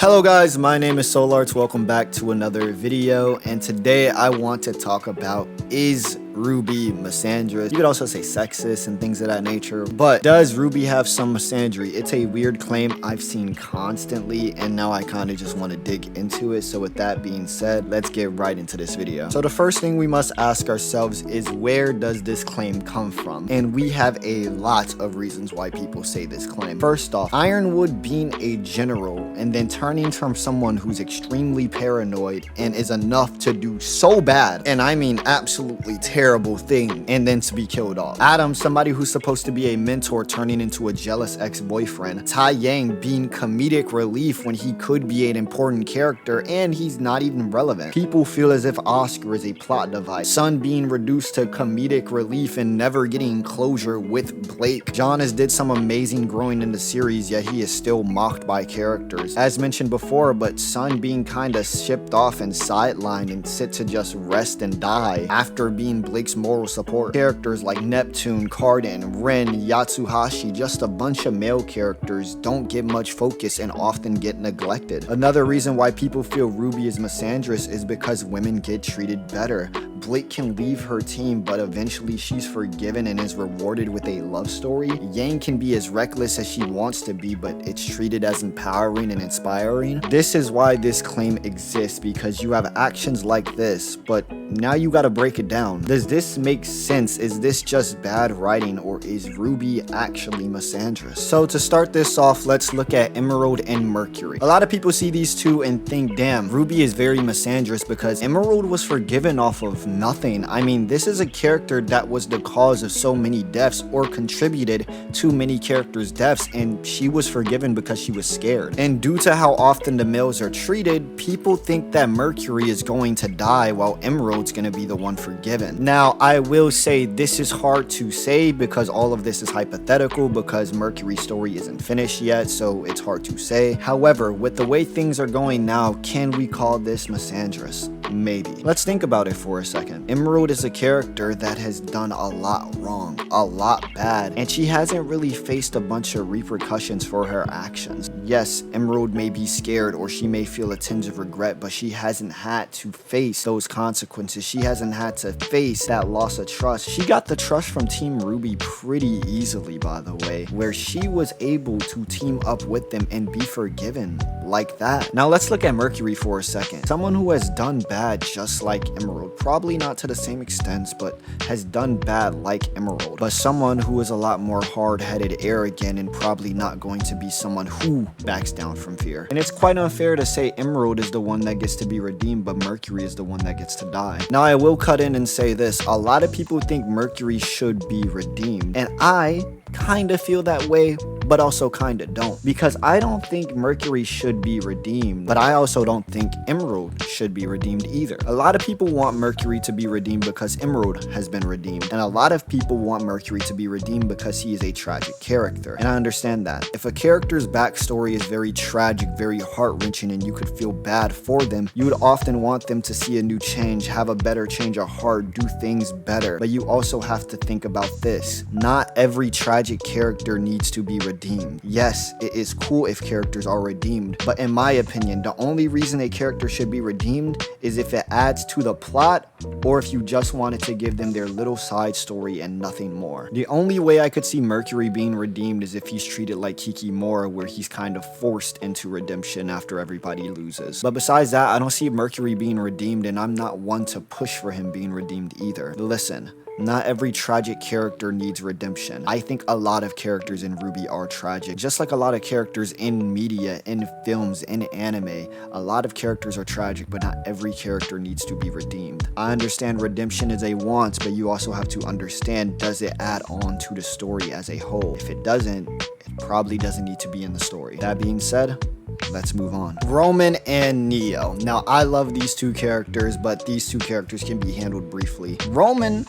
Hello guys, my name is Solarts. Welcome back to another video, and today I want to talk about is RWBY misandrist. You could also say sexist and things of that nature, but does RWBY have some misandry? It's a weird claim I've seen constantly, and now I kind of just want to dig into it. So with that being said, let's get right into this video. So the first thing we must ask ourselves is, where does this claim come from? And we have a lot of reasons why people say this claim. First off, Ironwood being a general and then turning from someone who's extremely paranoid and is enough to do so bad, and I mean absolutely terrible thing, and then to be killed off. Adam, somebody who's supposed to be a mentor, turning into a jealous ex-boyfriend. Tai Yang being comedic relief when he could be an important character and he's not even relevant. People feel as if Oscar is a plot device. Sun being reduced to comedic relief and never getting closure with Blake. John has did some amazing growing in the series, yet he is still mocked by characters. As mentioned before, but Sun being kinda shipped off and sidelined and set to just rest and die after being Blake's moral support. Characters like Neptune, Cardin, Ren, Yatsuhashi, just a bunch of male characters, don't get much focus and often get neglected. Another reason why people feel RWBY is misandrist is because women get treated better. Blake can leave her team, but eventually she's forgiven and is rewarded with a love story. Yang can be as reckless as she wants to be, but it's treated as empowering and inspiring. This is why this claim exists, because you have actions like this, but now you gotta break it down. Does this make sense? Is this just bad writing, or is RWBY actually misandrist? So to start this off, let's look at Emerald and Mercury. A lot of people see these two and think, damn, RWBY is very misandrist because Emerald was forgiven off of nothing. I mean, this is a character that was the cause of so many deaths or contributed to many characters' deaths, and she was forgiven because she was scared. And due to how often the males are treated, people think that Mercury is going to die while Emerald's going to be the one forgiven. Now, I will say this is hard to say because all of this is hypothetical, because Mercury's story isn't finished yet, so it's hard to say. However, with the way things are going now, can we call this misandrist? Maybe. Let's think about it for a second. Emerald is a character that has done a lot wrong, a lot bad, and she hasn't really faced a bunch of repercussions for her actions. Yes, Emerald may be scared or she may feel a tinge of regret, but she hasn't had to face those consequences. She hasn't had to face that loss of trust. She got the trust from Team RWBY pretty easily, by the way, where she was able to team up with them and be forgiven like that. Now let's look at Mercury for a second. Someone who has done bad just like Emerald, probably not to the same extent, but has done bad like Emerald, but someone who is a lot more hard-headed, arrogant, and probably not going to be someone who backs down from fear. And it's quite unfair to say Emerald is the one that gets to be redeemed, but Mercury is the one that gets to die. Now I will cut in and say this: a lot of people think Mercury should be redeemed, and I kind of feel that way, but also kind of don't, because I don't think Mercury should be redeemed, but I also don't think Emerald should be redeemed either. A lot of people want Mercury to be redeemed because Emerald has been redeemed, and a lot of people want Mercury to be redeemed because he is a tragic character, and I understand that. If a character's backstory is very tragic, very heart-wrenching, and you could feel bad for them, you would often want them to see a new change, have a better change of heart, do things better. But you also have to think about this: not every tragic character needs to be redeemed. Yes, it is cool if characters are redeemed, but in my opinion, the only reason a character should be redeemed is if it adds to the plot, or if you just wanted to give them their little side story and nothing more. The only way I could see Mercury being redeemed is if he's treated like Kikimora, where he's kind of forced into redemption after everybody loses. But besides that, I don't see Mercury being redeemed, and I'm not one to push for him being redeemed either. Listen, not every tragic character needs redemption. I think a lot of characters in RWBY are tragic. Just like a lot of characters in media, in films, in anime, a lot of characters are tragic, but not every character needs to be redeemed. I understand redemption is a want, but you also have to understand, does it add on to the story as a whole? If it doesn't, it probably doesn't need to be in the story. That being said, let's move on. Roman and Neo. Now, I love these two characters, but these two characters can be handled briefly. Roman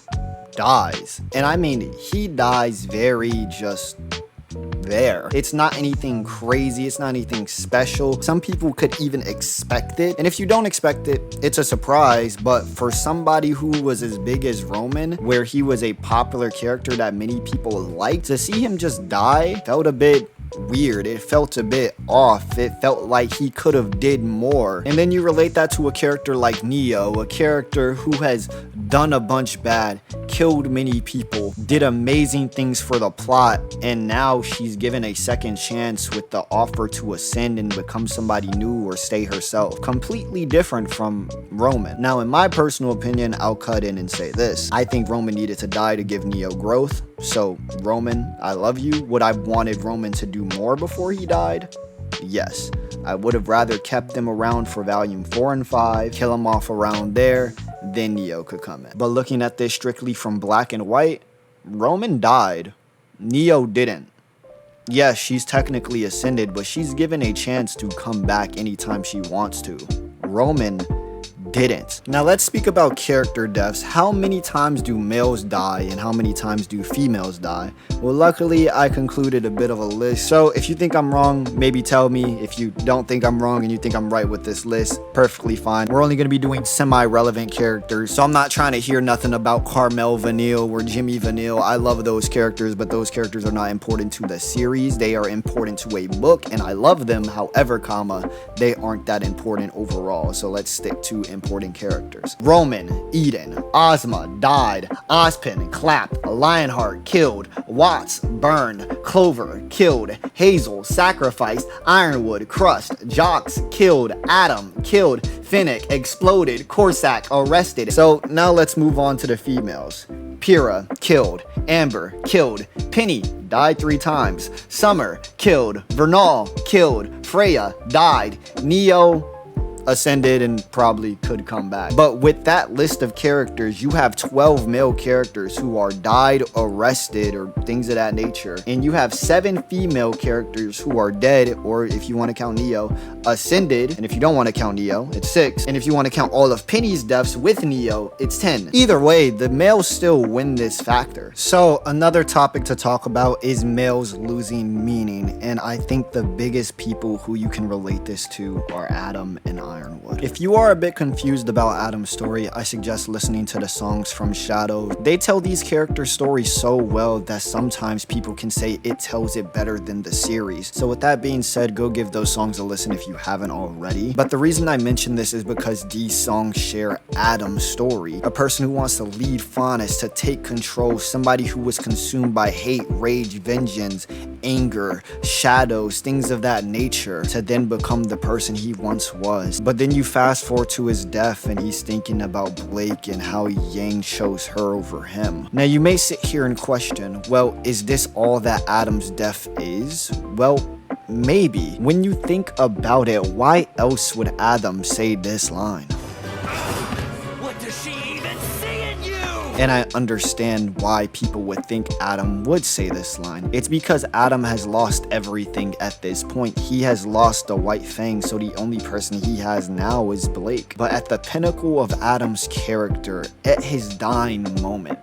dies, and I mean, he dies very just there. It's not anything crazy, it's not anything special. Some people could even expect it, and if you don't expect it, it's a surprise. But for somebody who was as big as Roman, where he was a popular character that many people liked, to see him just die felt a bit weird. It felt a bit off. It felt like he could have did more. And then you relate that to a character like Neo, a character who has done a bunch bad, killed many people, did amazing things for the plot, and now she's given a second chance with the offer to ascend and become somebody new or stay herself. Completely different from Roman. Now, in my personal opinion, I'll cut in and say this. I think Roman needed to die to give Neo growth. So, Roman, I love you. Would I wanted Roman to do more before he died? Yes. I would have rather kept him around for volume 4 and 5, kill him off around there, then Neo could come in. But looking at this strictly from black and white, Roman died. Neo didn't. Yes, she's technically ascended, but she's given a chance to come back anytime she wants to. Roman didn't. Now let's speak about character deaths. How many times do males die and how many times do females die? Well, luckily I concluded a bit of a list. So if you think I'm wrong, maybe tell me. If you don't think I'm wrong and you think I'm right with this list, perfectly fine. We're only going to be doing semi-relevant characters. So I'm not trying to hear nothing about Carmel Vanille or Jimmy Vanille. I love those characters, but those characters are not important to the series. They are important to a book and I love them. However, they aren't that important overall. So let's stick to important characters. Roman, Eden, Ozma, died. Ozpin, clapped. Lionheart, killed. Watts, burned. Clover, killed. Hazel, sacrificed. Ironwood, crushed. Jocks, killed. Adam, killed. Finnick, exploded. Corsac, arrested. So now let's move on to the females. Pyrrha, killed. Amber, killed. Penny, died 3 times. Summer, killed. Vernal, killed. Freya, died. Neo, ascended and probably could come back. But with that list of characters, you have 12 male characters who are died, arrested, or things of that nature. And you have 7 female characters who are dead, or if you want to count Neo, ascended. And if you don't want to count Neo, it's 6. And if you want to count all of Penny's deaths with Neo, it's 10. Either way, the males still win this factor. So another topic to talk about is males losing meaning. And I think the biggest people who you can relate this to are Adam and Ironwood. If you are a bit confused about Adam's story, I suggest listening to the songs from Shadow. They tell these character stories so well that sometimes people can say it tells it better than the series. So with that being said, go give those songs a listen if you haven't already. But the reason I mention this is because these songs share Adam's story. A person who wants to lead Faunus, to take control, somebody who was consumed by hate, rage, vengeance, anger, shadows, things of that nature, to then become the person he once was. But then you fast forward to his death and he's thinking about Blake and how Yang chose her over him. Now you may sit here and question, well, is this all that Adam's death is? Well, maybe. When you think about it, why else would Adam say this line? What does she even see in you? And I understand why people would think Adam would say this line. It's because Adam has lost everything at this point. He has lost the White Fang, so the only person he has now is Blake. But at the pinnacle of Adam's character, at his dying moment,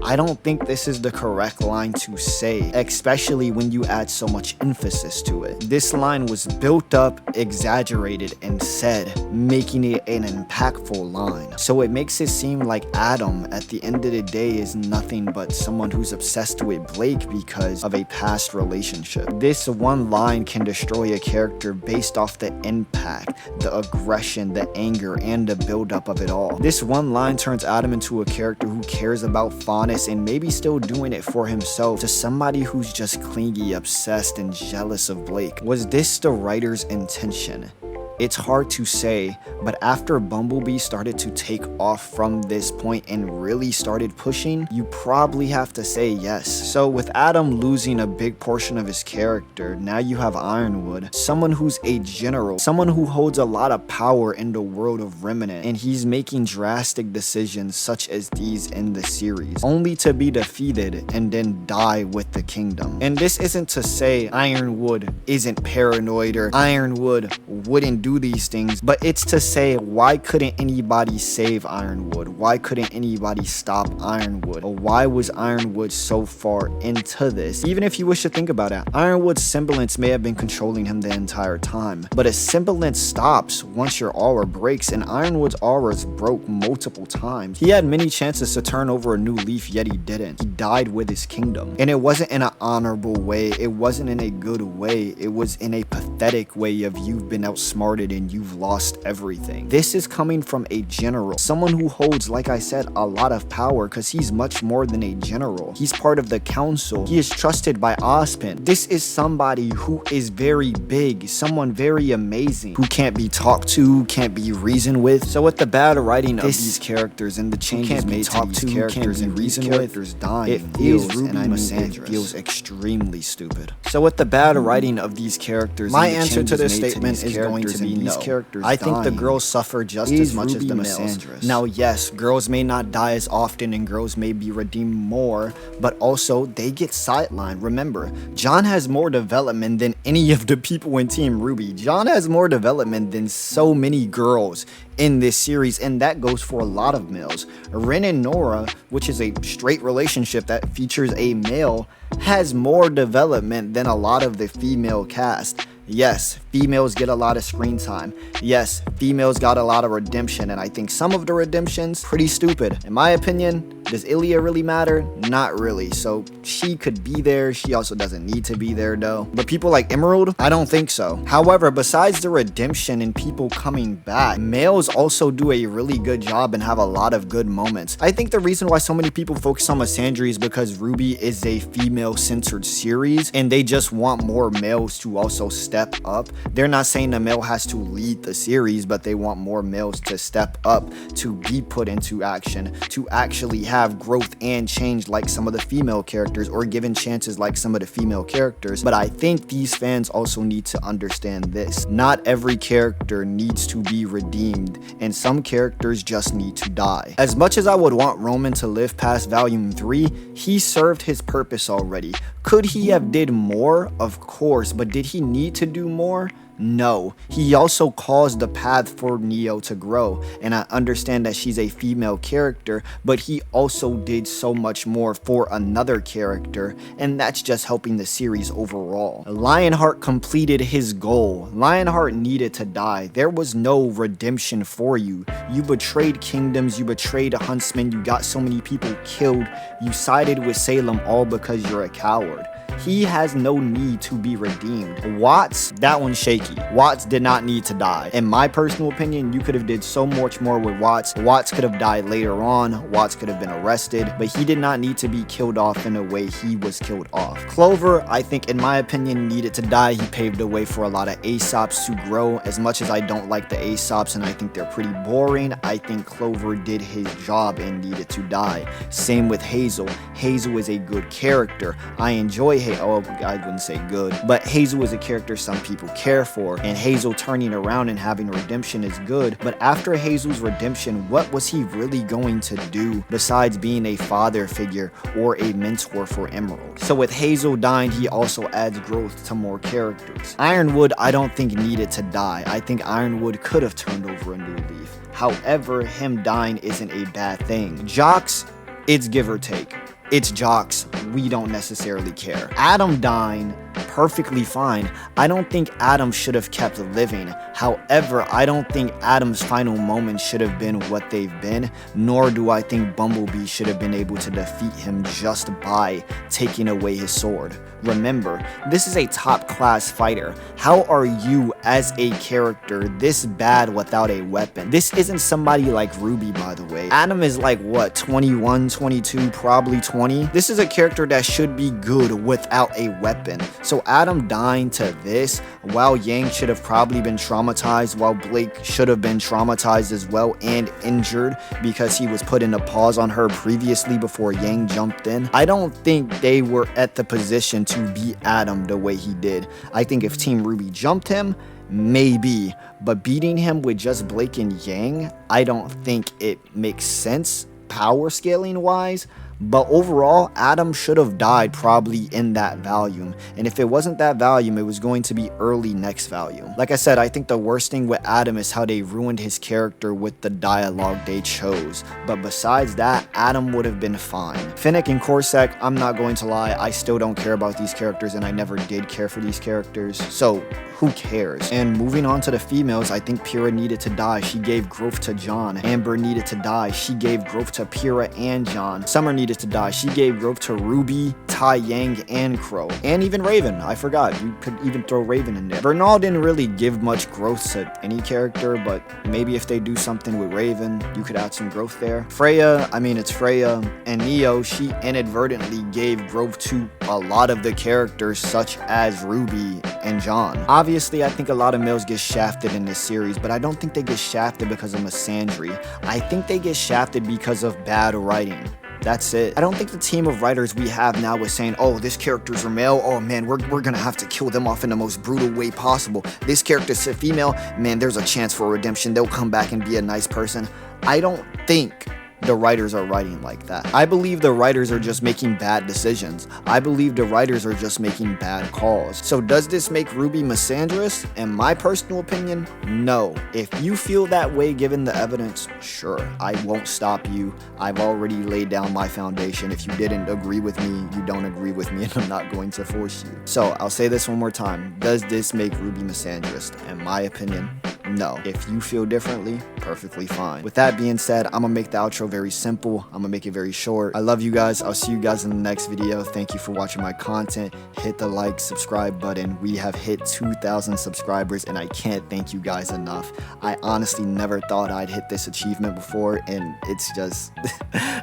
I don't think this is the correct line to say, especially when you add so much emphasis to it. This line was built up, exaggerated, and said, making it an impactful line. So it makes it seem like Adam, at the end of the day, is nothing but someone who's obsessed with Blake because of a past relationship. This one line can destroy a character based off the impact, the aggression, the anger, and the buildup of it all. This one line turns Adam into a character who cares about Faunus and maybe still doing it for himself, to somebody who's just clingy, obsessed, and jealous of Blake. Was this the writer's intention? It's hard to say, but after Bumblebee started to take off from this point and really started pushing, you probably have to say yes. So with Adam losing a big portion of his character, now you have Ironwood, someone who's a general, someone who holds a lot of power in the world of Remnant, and he's making drastic decisions such as these in the series, only to be defeated and then die with the kingdom. And this isn't to say Ironwood isn't paranoid or Ironwood wouldn't do do these things, but it's to say, why couldn't anybody save Ironwood? Why couldn't anybody stop Ironwood? Or why was Ironwood so far into this? Even if you wish to think about it, Ironwood's semblance may have been controlling him the entire time, but a semblance stops once your aura breaks, and Ironwood's auras broke multiple times. He had many chances to turn over a new leaf, yet he didn't. He died with his kingdom, and it wasn't in an honorable way. It wasn't in a good way. It was in a pathetic way of you've been outsmarted and you've lost everything. This is coming from a general, someone who holds, like I said, a lot of power, because he's much more than a general. He's part of the council. He is trusted by Ozpin. This is somebody who is very big, someone very amazing, who can't be talked to, can't be reasoned with. So with the bad writing of these characters and the changes made to these characters and reasoned with, dying, it feels, it feels extremely stupid. So with the bad writing of these characters, my answer to this statement is going to be no. I think the girls suffer just as much as the males. Now yes, girls may not die as often and girls may be redeemed more, but also they get sidelined. Remember, John has more development than any of the people in Team RWBY. John has more development than so many girls in this series, and that goes for a lot of males. Ren and Nora, which is a straight relationship that features a male, has more development than a lot of the female cast. Yes, females get a lot of screen time. Yes, females got a lot of redemption, and I think some of the redemption's pretty stupid. In my opinion, does Ilya really matter? Not really. So she could be there. She also doesn't need to be there though. But people like Emerald, I don't think so. However, besides the redemption and people coming back, males also do a really good job and have a lot of good moments. I think the reason why so many people focus on Misandrist is because RWBY is a female-centered series and they just want more males to also step up. They're not saying the male has to lead the series, but they want more males to step up, to be put into action, to actually have growth and change like some of the female characters, or given chances like some of the female characters. But I think these fans also need to understand this. Not every character needs to be redeemed, and some characters just need to die. As much as I would want Roman to live past Volume 3, he served his purpose already. Could he have did more? Of course, but did he need to do more? No. He also caused the path for Neo to grow, and I understand that she's a female character, but he also did so much more for another character, and that's just helping the series overall. Lionheart completed his goal. Lionheart needed to die. There was no redemption for you. You betrayed kingdoms, you betrayed Huntsman, you got so many people killed, you sided with Salem all because you're a coward. He has no need to be redeemed. Watts, that one's shaky. Watts did not need to die. In my personal opinion, you could have did so much more with Watts. Watts could have died later on. Watts could have been arrested, but he did not need to be killed off in the way he was killed off. Clover, I think, in my opinion, needed to die. He paved the way for a lot of Aesops to grow. As much as I don't like the Aesops and I think they're pretty boring, I think Clover did his job and needed to die. Same with Hazel. Hazel is a good character. I enjoy I wouldn't say good, but Hazel is a character some people care for, and Hazel turning around and having redemption is good. But after Hazel's redemption, what was he really going to do besides being a father figure or a mentor for Emerald? So with Hazel dying, he also adds growth to more characters. Ironwood, I don't think needed to die. I think Ironwood could have turned over a new leaf. However, him dying isn't a bad thing. Jocks, it's give or take. It's Jocks, we don't necessarily care. Adam dying, perfectly fine. I don't think Adam should have kept living. However, I don't think Adam's final moments should have been what they've been, nor do I think Bumblebee should have been able to defeat him just by taking away his sword. Remember, this is a top-class fighter. How are you, as a character, this bad without a weapon? This isn't somebody like RWBY, by the way. Adam is like, what, 21, 22, probably 20? This is a character that should be good without a weapon. So Adam dying to this, while Yang should have probably been traumatized, while Blake should have been traumatized as well and injured because he was put in a pause on her previously before Yang jumped in. I don't think they were at the position to beat Adam the way he did. I think if Team RWBY jumped him, maybe, but beating him with just Blake and Yang, I don't think it makes sense power scaling wise. But overall, Adam should have died probably in that volume. And if it wasn't that volume, it was going to be early next volume. Like I said, I think the worst thing with Adam is how they ruined his character with the dialogue they chose. But besides that, Adam would have been fine. Finnick and Corsac, I'm not going to lie, I still don't care about these characters, and I never did care for these characters. So who cares? And moving on to the females, I think Pyrrha needed to die. She gave growth to John. Amber needed to die. She gave growth to Pyrrha and John. Summer needed to die. She gave growth to Ruby, Tai Yang, and Crow. And even Raven. I forgot. You could even throw Raven in there. Bernal didn't really give much growth to any character, but maybe if they do something with Raven, you could add some growth there. Freya, I mean, it's Freya. And Neo, she inadvertently gave growth to a lot of the characters, such as Ruby and John. Obviously, I think a lot of males get shafted in this series, but I don't think they get shafted because of misandry. I think they get shafted because of bad writing. That's it. I don't think the team of writers we have now is saying, oh, this character's a male, oh man, we're gonna have to kill them off in the most brutal way possible. This character's a female, man, there's a chance for redemption. They'll come back and be a nice person. I don't think the writers are writing like that. I believe the writers are just making bad decisions. I believe the writers are just making bad calls. So does this make RWBY misandrist? In my personal opinion, no. If you feel that way given the evidence, sure, I won't stop you. I've already laid down my foundation. If you didn't agree with me, you don't agree with me, and I'm not going to force you. So I'll say this one more time. Does this make RWBY misandrist? In my opinion, no. If you feel differently, perfectly fine. With that being said, I'm gonna make the outro very simple. I'm gonna make it very short. I love you guys. I'll see you guys in the next video. Thank you for watching my content. Hit the like, subscribe button. We have hit 2,000 subscribers, and I can't thank you guys enough. I honestly never thought I'd hit this achievement before, and it's just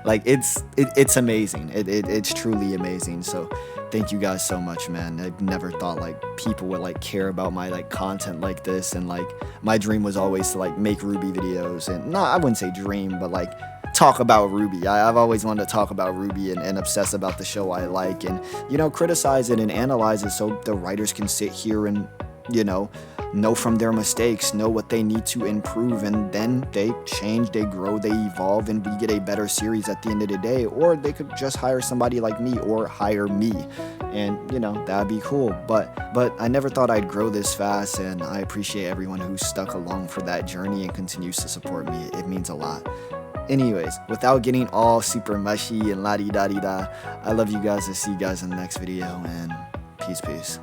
like it's amazing. It's truly amazing. So thank you guys so much, man. I've never thought like people would like care about my like content like this, and like my dream was always to like make RWBY videos, and no, I wouldn't say dream, but like talk about RWBY. I've always wanted to talk about RWBY and obsess about the show I like, and you know, criticize it and analyze it so the writers can sit here and, you know from their mistakes, know what they need to improve, and then they change, they grow, they evolve, and we get a better series at the end of the day. Or they could just hire somebody like me, or hire me, and you know, that'd be cool. But I never thought I'd grow this fast, and I appreciate everyone who's stuck along for that journey and continues to support me. It means a lot. Anyways, without getting all super mushy and la-di-da-di-da, I love you guys. I'll see you guys in the next video, and peace.